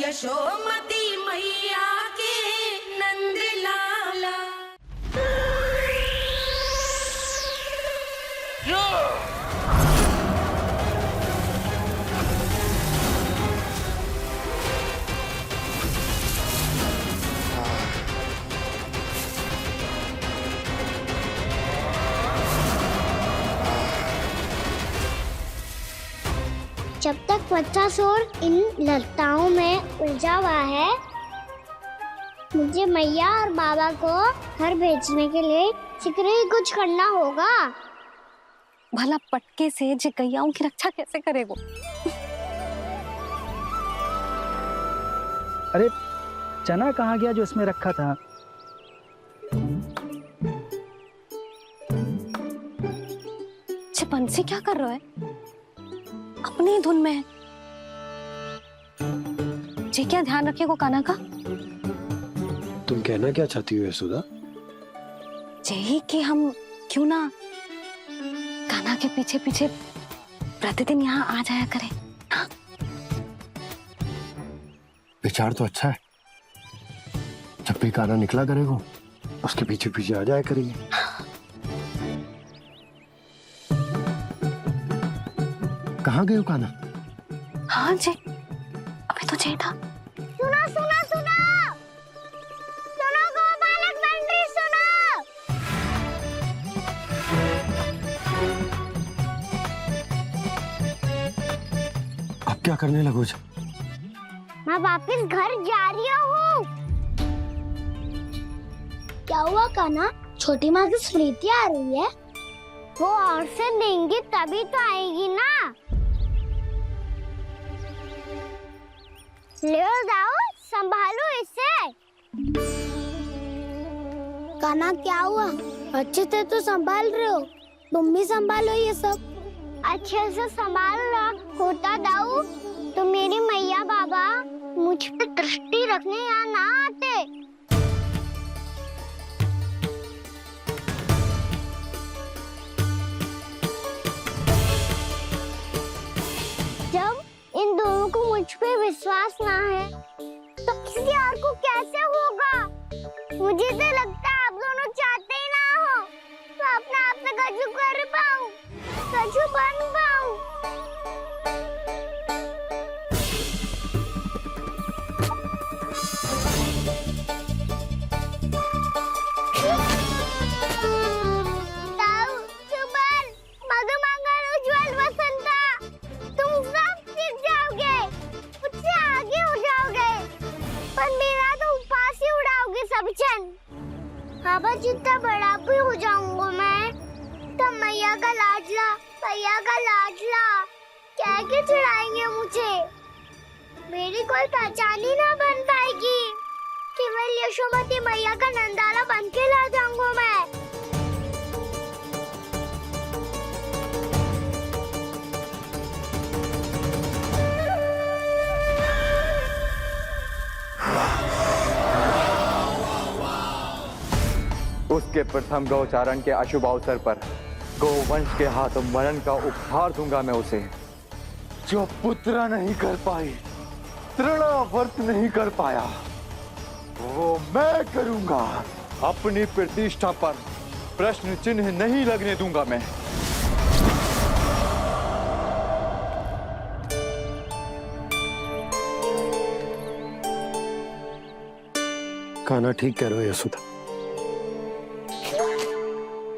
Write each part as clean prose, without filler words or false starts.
यशोमती मैया के नंद लाला। जब तक बच्चासुर इन लताओं में उलझा हुआ है, मुझे मैया और बाबा को घर भेजने के लिए शीघ्र ही कुछ करना होगा। भला पटके से गैयाओं की रक्षा कैसे करेगा? अरे चना कहाँ गया जो इसमें रखा था? बंसी क्या कर रहा है? अपनी ही धुन में है। जी क्या ध्यान रखिएगा कान्हा का। तुम कहना क्या चाहती हो यशोदा? यही कि हम क्यों ना कान्हा के पीछे पीछे प्रतिदिन यहाँ आ जाया करें। हाँ? विचार तो अच्छा है। जब भी कान्हा निकला करेगा उसके पीछे पीछे आ जाया करेंगे। कहाँ गए हो कान्हा? हाँ जी, अभी तो जी था। सुनो सुनो सुनो सुनो गोपालक मंत्री सुनो। अब क्या करने लगो? मैं वापस घर जा रही हूँ। क्या हुआ कान्हा? छोटी माँ की स्मृति आ रही है। वो और से देंगी तभी तो आएगी ना। ले जाओ, संभालो इसे। कान्हा क्या हुआ? अच्छे से तो संभाल रहे हो, तुम भी संभालो ये सब। अच्छे से संभाल रहा होता दाऊ तो मेरी मैया बाबा मुझ पे दृष्टि रखने यहाँ ना आते। जब इन दोनों को मुझ पे विश्वास ना है तो किसी और को कैसे होगा? मुझे तो लगता है आप दोनों चाहते ही ना हो तो अपने आप से गजू कर पाऊं, गजू बन पाऊं। बाबा जितना बड़ा भी हो जाऊंगा मैं तब मैया का लाडला कह के चिढ़ाएंगे मुझे। मेरी कोई पहचान ही ना बन पाएगी। केवल यशोमती मैया का नंदाला बन के ला जाऊंगा मैं। उसके प्रथम गौचारण के अशुभ अवसर पर गोवंश के हाथों मरण का उपहार दूंगा मैं उसे। जो पुत्र नहीं कर पाई, तृणावर्त नहीं कर पाया, वो मैं करूंगा। अपनी प्रतिष्ठा पर प्रश्न चिन्ह नहीं लगने दूंगा मैं। कान्हा ठीक कह रहे हो यशोदा,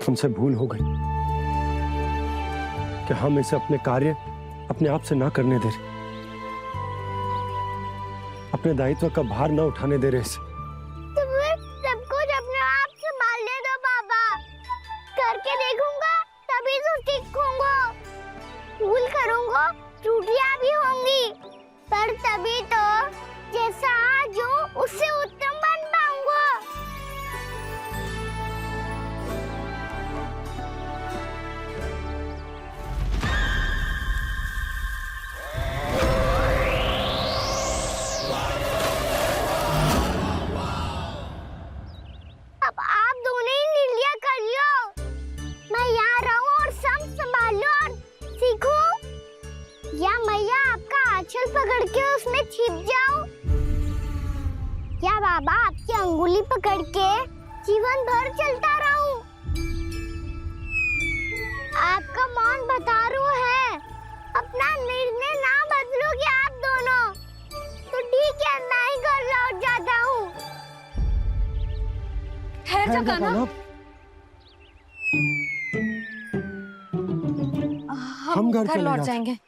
हमसे भूल हो गई कि हम इसे अपने कार्य अपने आप से ना करने दे रहे, अपने दायित्व का भार ना उठाने दे रहे इसे। सब कुछ अपने आप से संभालने दो बाबा, करके देखूंगा तभी तो सीखूंगा। भूल करूंगा, त्रुटियां भी होंगी, पर तभी तो जैसा आज हूं उससे उत्तम बन पाऊंगा। क्या बाबा आपकी अंगुली पकड़ के जीवन भर चलता रहूं? आपका मौन बतारू है। अपना निर्णय ना बदलोगे आप दोनों तो ठीक है, मैं ही घर लौट जाता हूँ। ठहर जा कान्हा, हम घर घर चले लौट जाते। जाएंगे।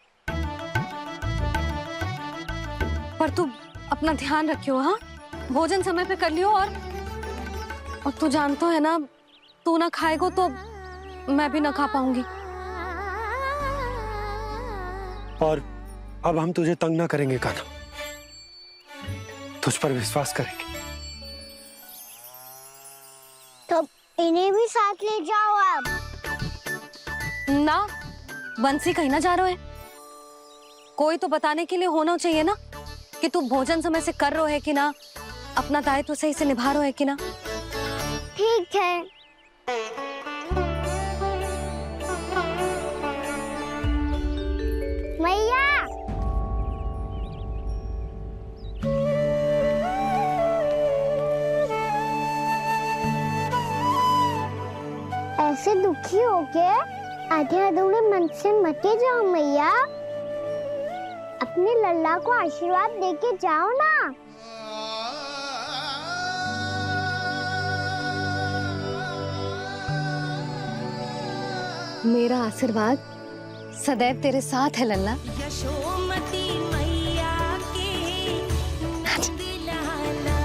पर तू अपना ध्यान रखियो, हाँ? भोजन समय पे कर लियो। और तू जानतो है ना, तू ना खाएगो तो मैं भी ना खा पाऊंगी। और अब हम तुझे तंग ना करेंगे कान्हा, तुझ पर विश्वास करेंगे। तो इन्हें भी साथ ले जाओ आप। ना, बंसी कहीं ना जा रहे है। कोई तो बताने के लिए होना चाहिए ना कि तू भोजन समय से कर रहे है कि ना, अपना दायित्व सही से निभा रहे है कि ना। ठीक है। मैया, ऐसे दुखी होके आधे अधूरे मन से मत जाओ मैया। अपने लल्ला को आशीर्वाद देके जाओ ना। मेरा आशीर्वाद सदैव तेरे साथ है लल्ला। यशोमती मैया के नंद लाला,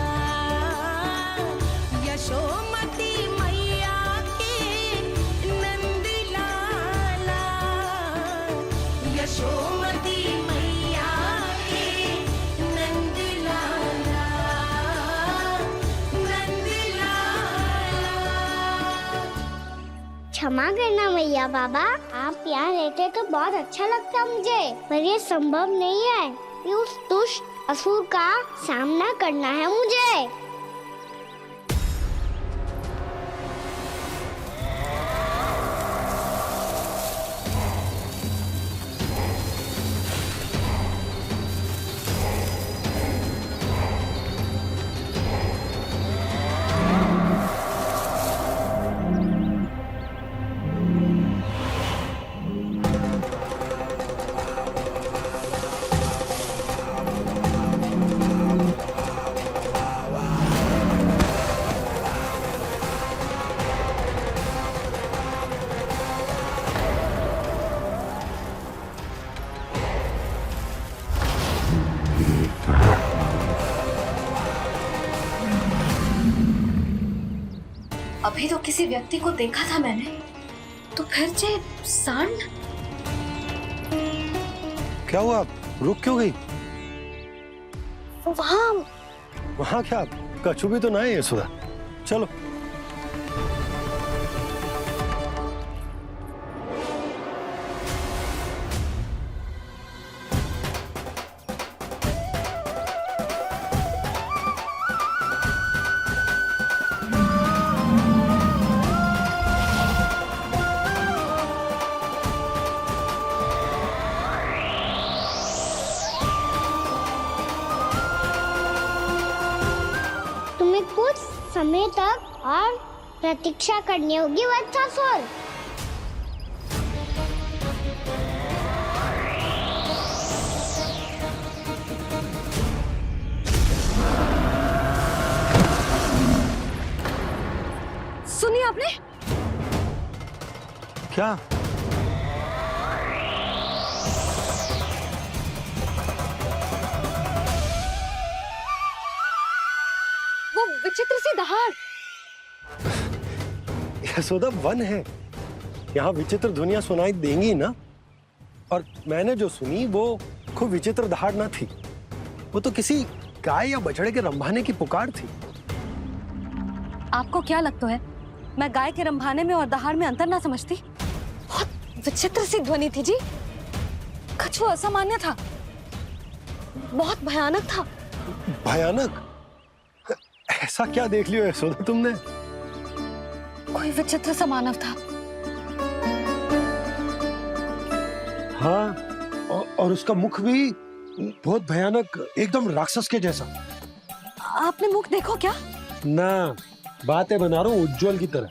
यशोमती मैया के नंद लाला, यशोमती मैया के नंद लाला, नंद लाला। क्षमा करना मैया बाबा, आप यहाँ रहते तो बहुत अच्छा लगता मुझे, पर ये संभव नहीं है। ये उस दुष्ट असुर का सामना करना है मुझे। अभी तो किसी व्यक्ति को देखा था मैंने, तो फिर से सांड। क्या हुआ, रुक क्यों गई? वहाँ वहाँ क्या, कछु भी तो ना है यशोदा। चलो। तुम्हें कुछ समय तक और प्रतीक्षा करनी होगी वत्सासुर। सुनिए आपने? क्या? वो विचित्र सी दहाड़। यशोदा, वन है, यहाँ विचित्र ध्वनियां सुनाई देंगी ना। और मैंने जो सुनी वो खूब विचित्र दहाड़ ना थी, वो तो किसी गाय या बछड़े के रंभाने की पुकार थी। आपको क्या लगता है मैं गाय के रंभाने में और दहाड़ में अंतर ना समझती? बहुत विचित्र सी ध्वनि थी जी। कछु असामान्य था, बहुत भयानक था। भयानक? ऐसा क्या देख लियो यशोदा तुमने? कोई विचित्र सा मानव था। हाँ, और उसका मुख भी बहुत भयानक, एकदम राक्षस के जैसा। आपने मुख देखो क्या? ना, बातें बना रहा हूँ उज्जवल की तरह,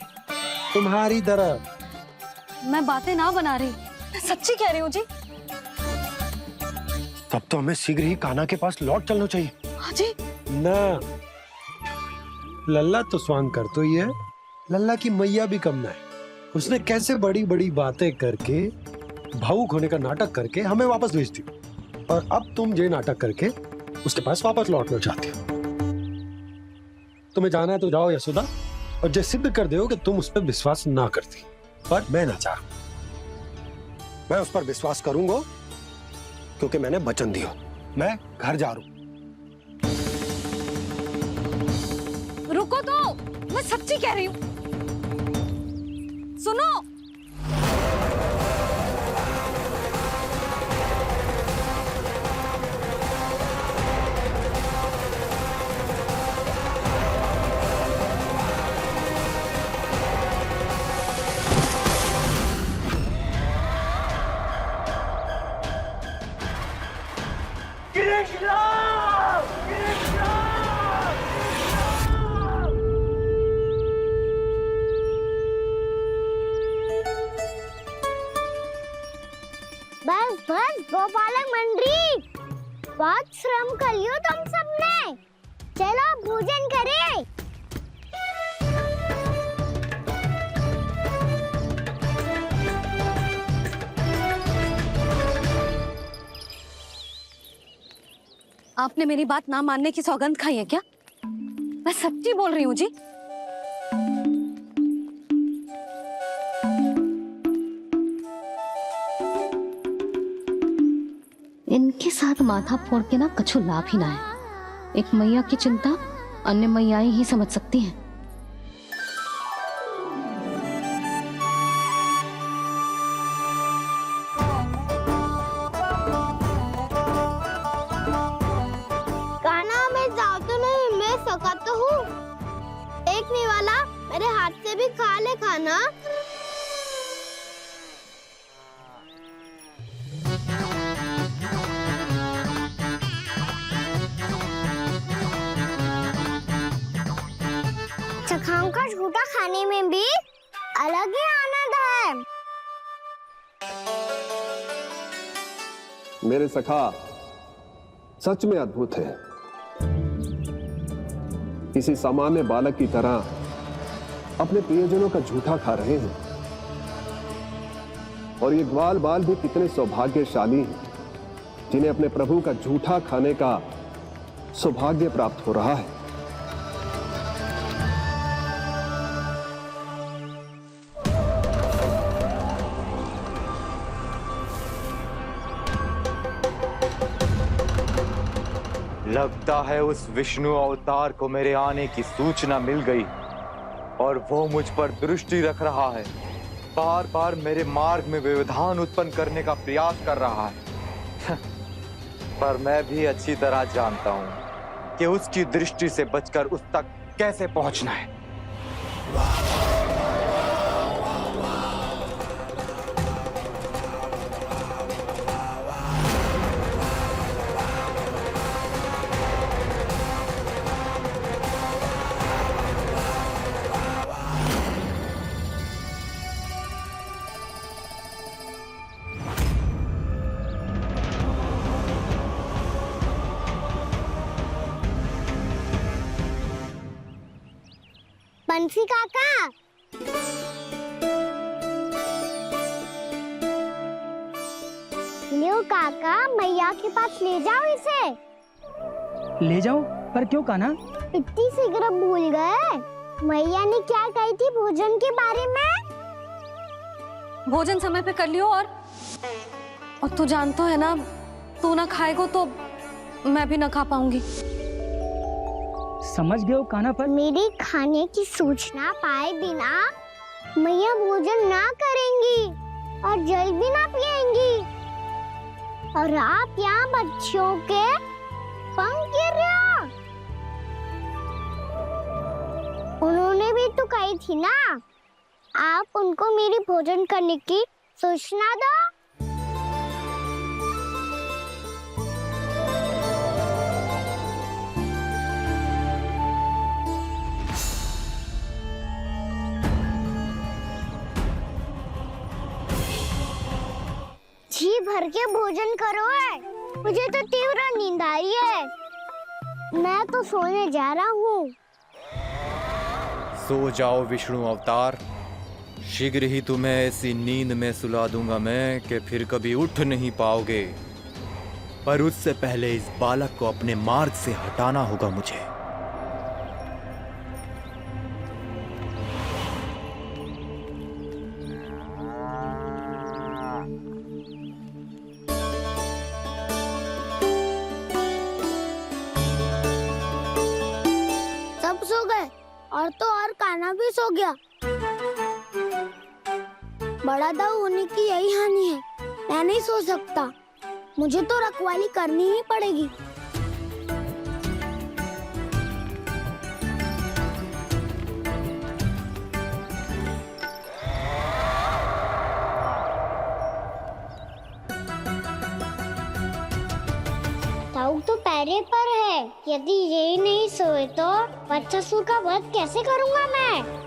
तुम्हारी तरह। मैं बातें ना बना रही, मैं सच्ची कह रही हूँ जी। तब तो हमें शीघ्र ही कान्हा के पास लौट चलना चाहिए। हाँ जी। ना, लल्ला तो स्वांग कर तो ही है, लल्ला की मैया भी कम ना है। उसने कैसे बड़ी बड़ी बातें करके, भावुक होने का नाटक करके हमें वापस भेज दी, और अब तुम ये नाटक करके उसके पास वापस लौटना चाहती हो। तुम्हें जाना है तो जाओ यशोदा, और ये सिद्ध कर दो कि तुम उस पर विश्वास ना करती। पर मैं ना चाह, मैं उस पर विश्वास करूंगा क्योंकि मैंने वचन दिया। मैं घर जा रहा हूं। रुको तो, मैं सच्ची कह रही हूँ। सुनो, बस बस गोपालक मंडली, बहुत श्रम कर लियो तुम सबने। चलो भोजन करें। आपने मेरी बात ना मानने की सौगंध खाई है क्या? मैं सच्ची बोल रही हूँ जी। इनके साथ माथा फोड़ के ना कछु लाभ ही ना है। एक मैया की चिंता अन्य मैयाएं ही समझ सकती हैं। कान्हा मैं जाओ तो नहीं, मैं सका तो हूँ। एक नहीं वाला मेरे हाथ से भी खा ले खाना। चखाओं का झूठा खाने में भी अलग ही आनंद है। मेरे सखा सच में अद्भुत है। किसी सामान्य बालक की तरह अपने प्रियजनों का झूठा खा रहे हैं, और ये ग्वाल बाल भी कितने सौभाग्यशाली हैं जिन्हें अपने प्रभु का झूठा खाने का सौभाग्य प्राप्त हो रहा है। लगता है उस विष्णु अवतार को मेरे आने की सूचना मिल गई और वो मुझ पर दृष्टि रख रहा है। बार बार मेरे मार्ग में व्यवधान उत्पन्न करने का प्रयास कर रहा है। पर मैं भी अच्छी तरह जानता हूं कि उसकी दृष्टि से बचकर उस तक कैसे पहुंचना है। बंसी काका, लियो काका, मैया के पास ले जाओ इसे। ले जाओ, पर क्यों कान्हा? इतनी शीघ्र भूल गए? मैया ने क्या कही थी भोजन के बारे में? भोजन समय पे कर लियो, और तू जानता है ना, तू ना खाएगा तो मैं भी ना खा पाऊंगी। समझ गए हो कान्हा, पर मेरे खाने की सूचना पाए बिना मैया भोजन ना करेंगी और जल भी ना पिएंगी, और आप यहाँ बच्चों के पंख गिर रहे हो। उन्होंने भी तो कही थी ना, आप उनको मेरी भोजन करने की सूचना दो। करके भोजन करो है। मुझे तो तीव्र नींद आ रही है। मैं तो सोने जा रहा हूँ। सो जाओ विष्णु अवतार, शीघ्र ही तुम्हें ऐसी नींद में सुला दूंगा मैं कि फिर कभी उठ नहीं पाओगे। पर उससे पहले इस बालक को अपने मार्ग से हटाना होगा मुझे। सब सो गए और तो और कान्हा भी सो गया। बड़ा दाऊ होने की यही हानि है। मैं नहीं सो सकता। मुझे तो रखवाली करनी ही पड़ेगी। ताऊ तो पैरे पर है। यदि यही नहीं सोए तो बच्चासुर का वध कैसे करूंगा मैं?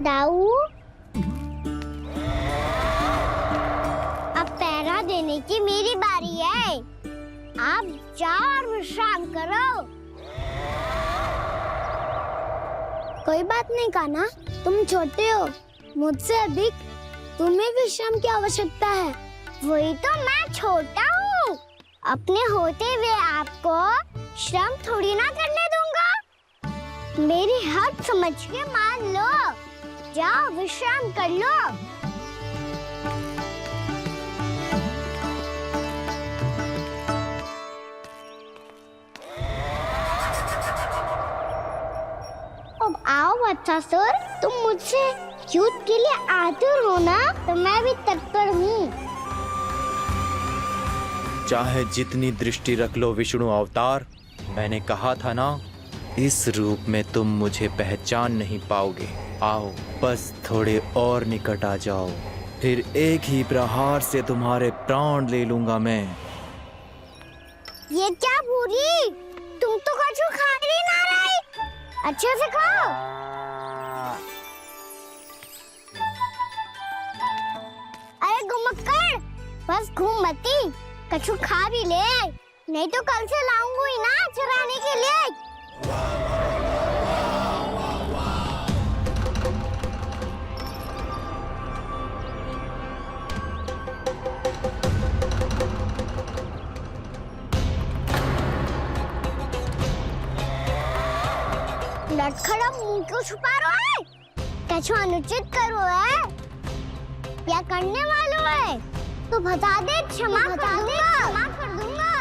दाऊ, अब पहरा देने की मेरी बारी है। आप जाओ और विश्राम करो। कोई बात नहीं कान्हा, तुम छोटे हो। मुझसे अधिक तुम्हें विश्राम की आवश्यकता है। वही तो, मैं छोटा हूँ। अपने होते हुए आपको श्रम थोड़ी ना करने दूंगा। मेरी हद समझ के मान लो। जाओ विश्राम कर लो। अब आओ बच्चासुर, तुम मुझसे युद्ध के लिए आतुर हो ना, तो मैं भी तत्पर हूँ। चाहे जितनी दृष्टि रख लो विष्णु अवतार, मैंने कहा था ना, इस रूप में तुम मुझे पहचान नहीं पाओगे। आओ बस थोड़े और निकट आ जाओ, फिर एक ही प्रहार से तुम्हारे प्राण ले लूंगा मैं। ये क्या भूरी, तुम तो कछु खा ही ना रही। अच्छे से खाओ। अरे घुमक्कड़, बस घूम मती, कछु खा भी ले, नहीं तो कल से लाऊंगा ही ना चुराने के लिए। लटखड़ा मुंह क्यों छुपा रहा है? कछु अनुचित करो है या करने वालों है तो बता दे, क्षमा कर दूंगा।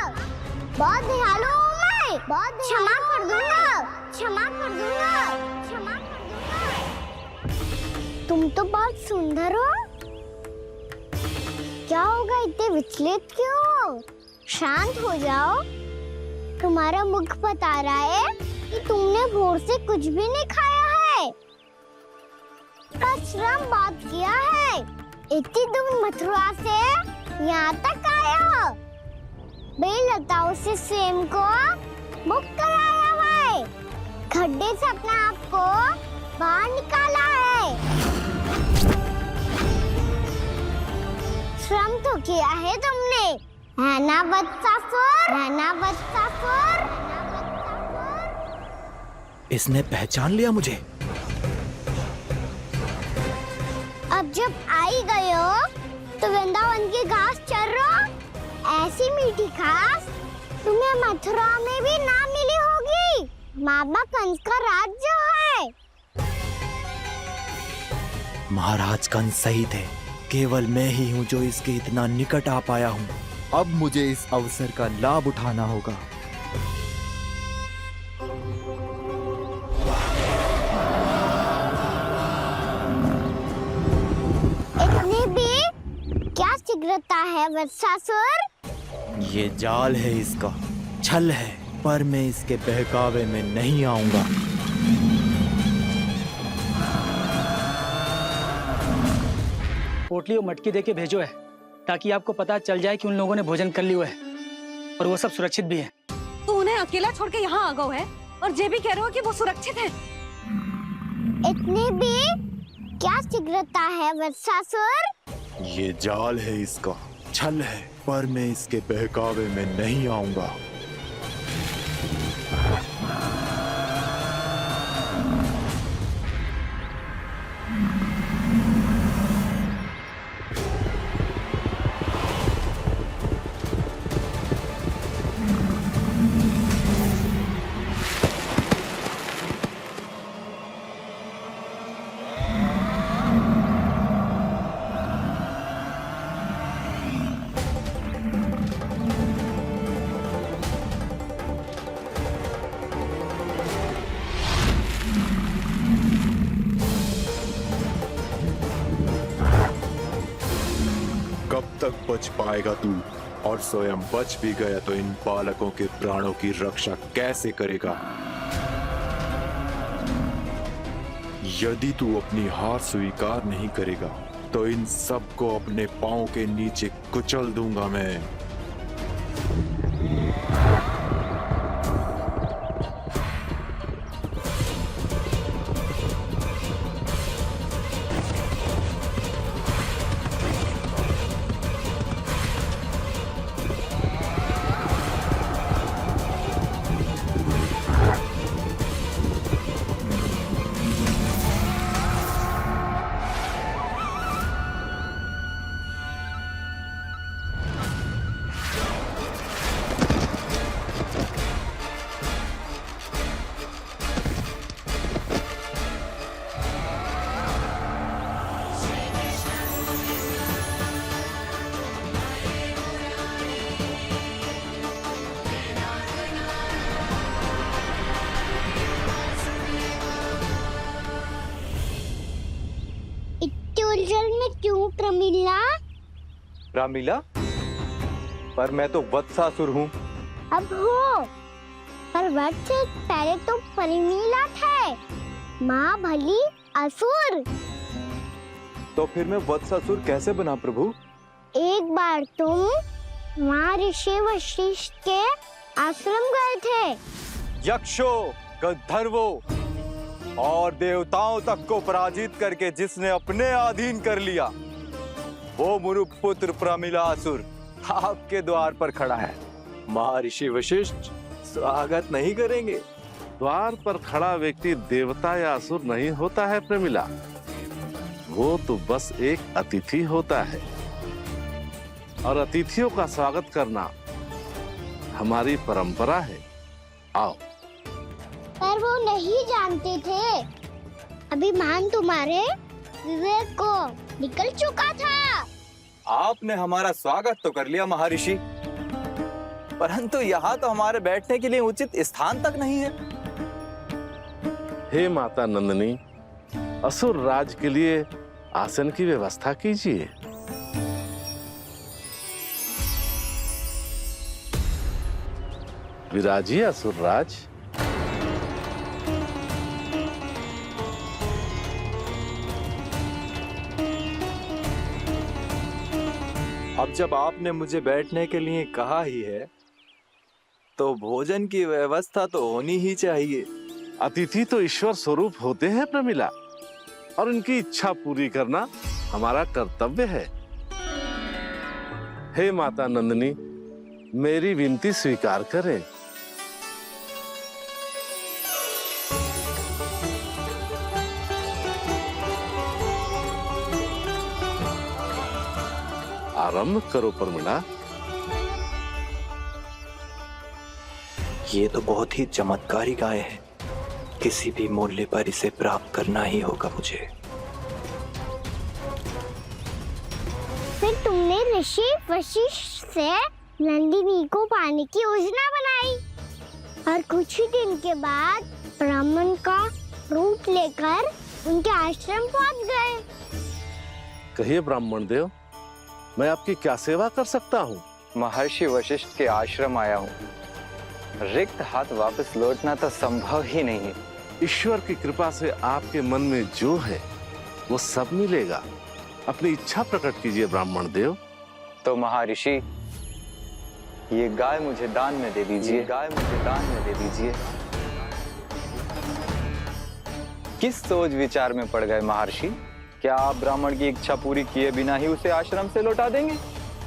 बहुत दयालु हूँ मैं, बहुत क्षमा कर दूंगा। तुम तो बहुत सुंदर हो। क्या होगा, इतने विचलित क्यों हो? शांत हो जाओ। तुम्हारा मुख बता रहा है कि तुमने भोर से कुछ भी नहीं खाया है। श्रम बात किया है। इतनी दूर मथुरा से यहाँ तक आए हो। बेलताओं से स्वयं को मुक्त कराया है। खड्डे से अपने आप को बाहर निकाला है। श्रम तो किया है तुमने, है ना वत्सासुर? इसने पहचान लिया मुझे। अब जब आई गए हो तो वृंदावन की घास चर रहो। ऐसी मीठी घास तुम्हें मथुरा में भी ना मिली होगी। मामा कंस का राज्य है। महाराज कंस सही थे, केवल मैं ही हूँ जो इसके इतना निकट आ पाया हूँ। अब मुझे इस अवसर का लाभ उठाना होगा। इतनी भी क्या शीघ्रता है वत्सासुर? ये जाल है इसका, छल है, पर मैं इसके बहकावे में नहीं आऊंगा। पोटली और मटकी दे के भेजो है, ताकि आपको पता चल जाए कि उन लोगों ने भोजन कर लिया है और वो सब सुरक्षित भी है। तू उन्हें अकेला छोड़ के यहाँ आ गए है और ये भी कह रहे हो कि वो सुरक्षित है। इतनी भी क्या शीघ्रता है वत्सासुर? ये जाल है, इसका छल है, पर मैं इसके बहकावे में नहीं आऊंगा। कब तक बच पाएगा तू? और स्वयं बच भी गया तो इन बालकों के प्राणों की रक्षा कैसे करेगा? यदि तू अपनी हार स्वीकार नहीं करेगा तो इन सबको अपने पांव के नीचे कुचल दूंगा मैं। उलझन में क्यों प्रमिला? रामीला, पर मैं तो वत्सासुर हूँ। अब हो, पर वत्स से पहले तो प्रमिला थे, माँ भली असुर। तो फिर मैं वत्सासुर कैसे बना प्रभु? एक बार तुम वहाँ ऋषि वशिष्ठ के आश्रम गए थे। यक्षो, गंधर्वों और देवताओं तक को पराजित करके जिसने अपने अधीन कर लिया, वो मुरुपुत्र प्रमिलासुर आपके द्वार पर खड़ा है। महर्षि वशिष्ठ स्वागत नहीं करेंगे? द्वार पर खड़ा व्यक्ति देवता या असुर नहीं होता है प्रमिला, वो तो बस एक अतिथि होता है और अतिथियों का स्वागत करना हमारी परंपरा है। आओ। पर वो नहीं जानते थे, अभिमान तुम्हारे विवेक को निकल चुका था। आपने हमारा स्वागत तो कर लिया महर्षि, परंतु यहाँ तो हमारे बैठने के लिए उचित स्थान तक नहीं है। हे माता नंदिनी, असुर राज के लिए आसन की व्यवस्था कीजिए। विराजिए असुर राज। अब जब आपने मुझे बैठने के लिए कहा ही है, तो भोजन की व्यवस्था तो होनी ही चाहिए। अतिथि तो ईश्वर स्वरूप होते हैं प्रमिला, और उनकी इच्छा पूरी करना हमारा कर्तव्य है। हे माता नंदिनी, मेरी विनती स्वीकार करें। आरंभ करो प्रमिला। ये तो बहुत ही चमत्कारी गाय है, किसी भी मूल्य पर इसे प्राप्त करना ही होगा मुझे। फिर तुमने ऋषि वशिष्ठ से नंदिनी को पाने की योजना बनाई और कुछ ही दिन के बाद ब्राह्मण का रूप लेकर उनके आश्रम पहुंच गए। कहिए ब्राह्मण देव, मैं आपकी क्या सेवा कर सकता हूँ? महर्षि वशिष्ठ के आश्रम आया हूँ। रिक्त हाथ वापस लौटना तो संभव ही नहीं है। ईश्वर की कृपा से आपके मन में जो है वो सब मिलेगा। अपनी इच्छा प्रकट कीजिए ब्राह्मण देव। तो महर्षि, ये गाय मुझे दान में दे दीजिए, गाय मुझे दान में दे दीजिए। किस सोच विचार में पड़ गए महर्षि? क्या आप ब्राह्मण की इच्छा पूरी किए बिना ही उसे आश्रम से लौटा देंगे?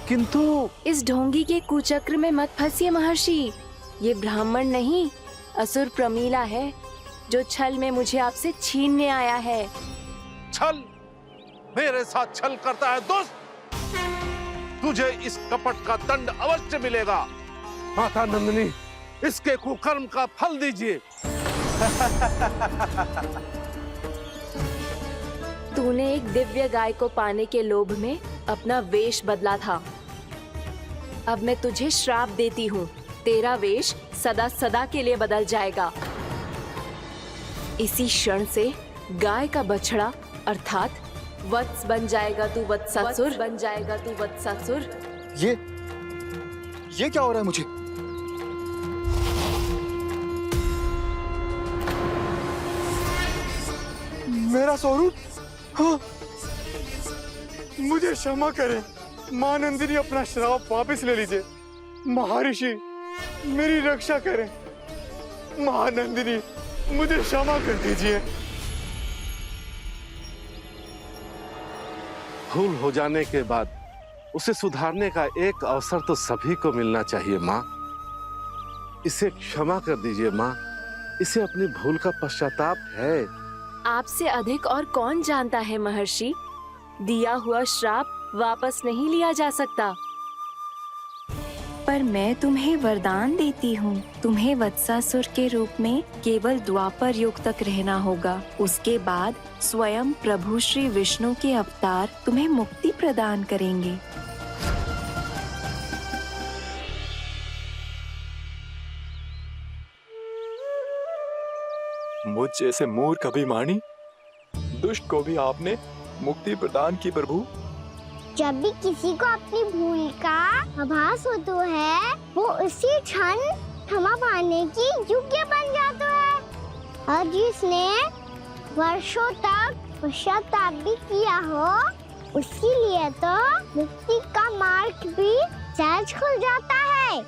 किंतु इस ढोंगी के कुचक्र में मत फंसिए महर्षि। ये ब्राह्मण नहीं, असुर प्रमीला है, जो छल में मुझे आपसे छीनने आया है। छल? मेरे साथ छल करता है दुष्ट? तुझे इस कपट का दंड अवश्य मिलेगा। माता नंदिनी, इसके कुकर्म का फल दीजिए। तूने एक दिव्य गाय को पाने के लोभ में अपना वेश बदला था। अब मैं तुझे श्राप देती हूँ, तेरा वेश सदा सदा के लिए बदल जाएगा। इसी क्षण से गाय का बछड़ा अर्थात वत्स बन जाएगा तू वत्सासुर, बन जाएगा तू वत्सासुर। ये क्या हो रहा है मुझे? मेरा स्वरूप? हाँ। मुझे क्षमा करें मां नंदिनी, अपना श्राप वापस ले लीजिए। महर्षि, मेरी रक्षा करें। महानंदिनी, मुझे क्षमा कर दीजिए। भूल हो जाने के बाद उसे सुधारने का एक अवसर तो सभी को मिलना चाहिए माँ। इसे क्षमा कर दीजिए माँ, इसे अपनी भूल का पश्चाताप है। आपसे अधिक और कौन जानता है महर्षि, दिया हुआ श्राप वापस नहीं लिया जा सकता। पर मैं तुम्हें वरदान देती हूँ, तुम्हें वत्सासुर के रूप में केवल द्वापर युग तक रहना होगा। उसके बाद स्वयं प्रभु श्री विष्णु के अवतार तुम्हें मुक्ति प्रदान करेंगे। मुझ जैसे मूर्ख अभिमानी दुष्ट को भी आपने मुक्ति प्रदान की प्रभु। जब भी किसी को अपनी भूल का आभास होता है, वो उसी क्षण क्षमा पाने की योग्य बन जाता है। और जिसने वर्षों तक पश्चाताप भी किया हो, उसके लिए तो मुक्ति का मार्ग भी सहज खुल जाता है।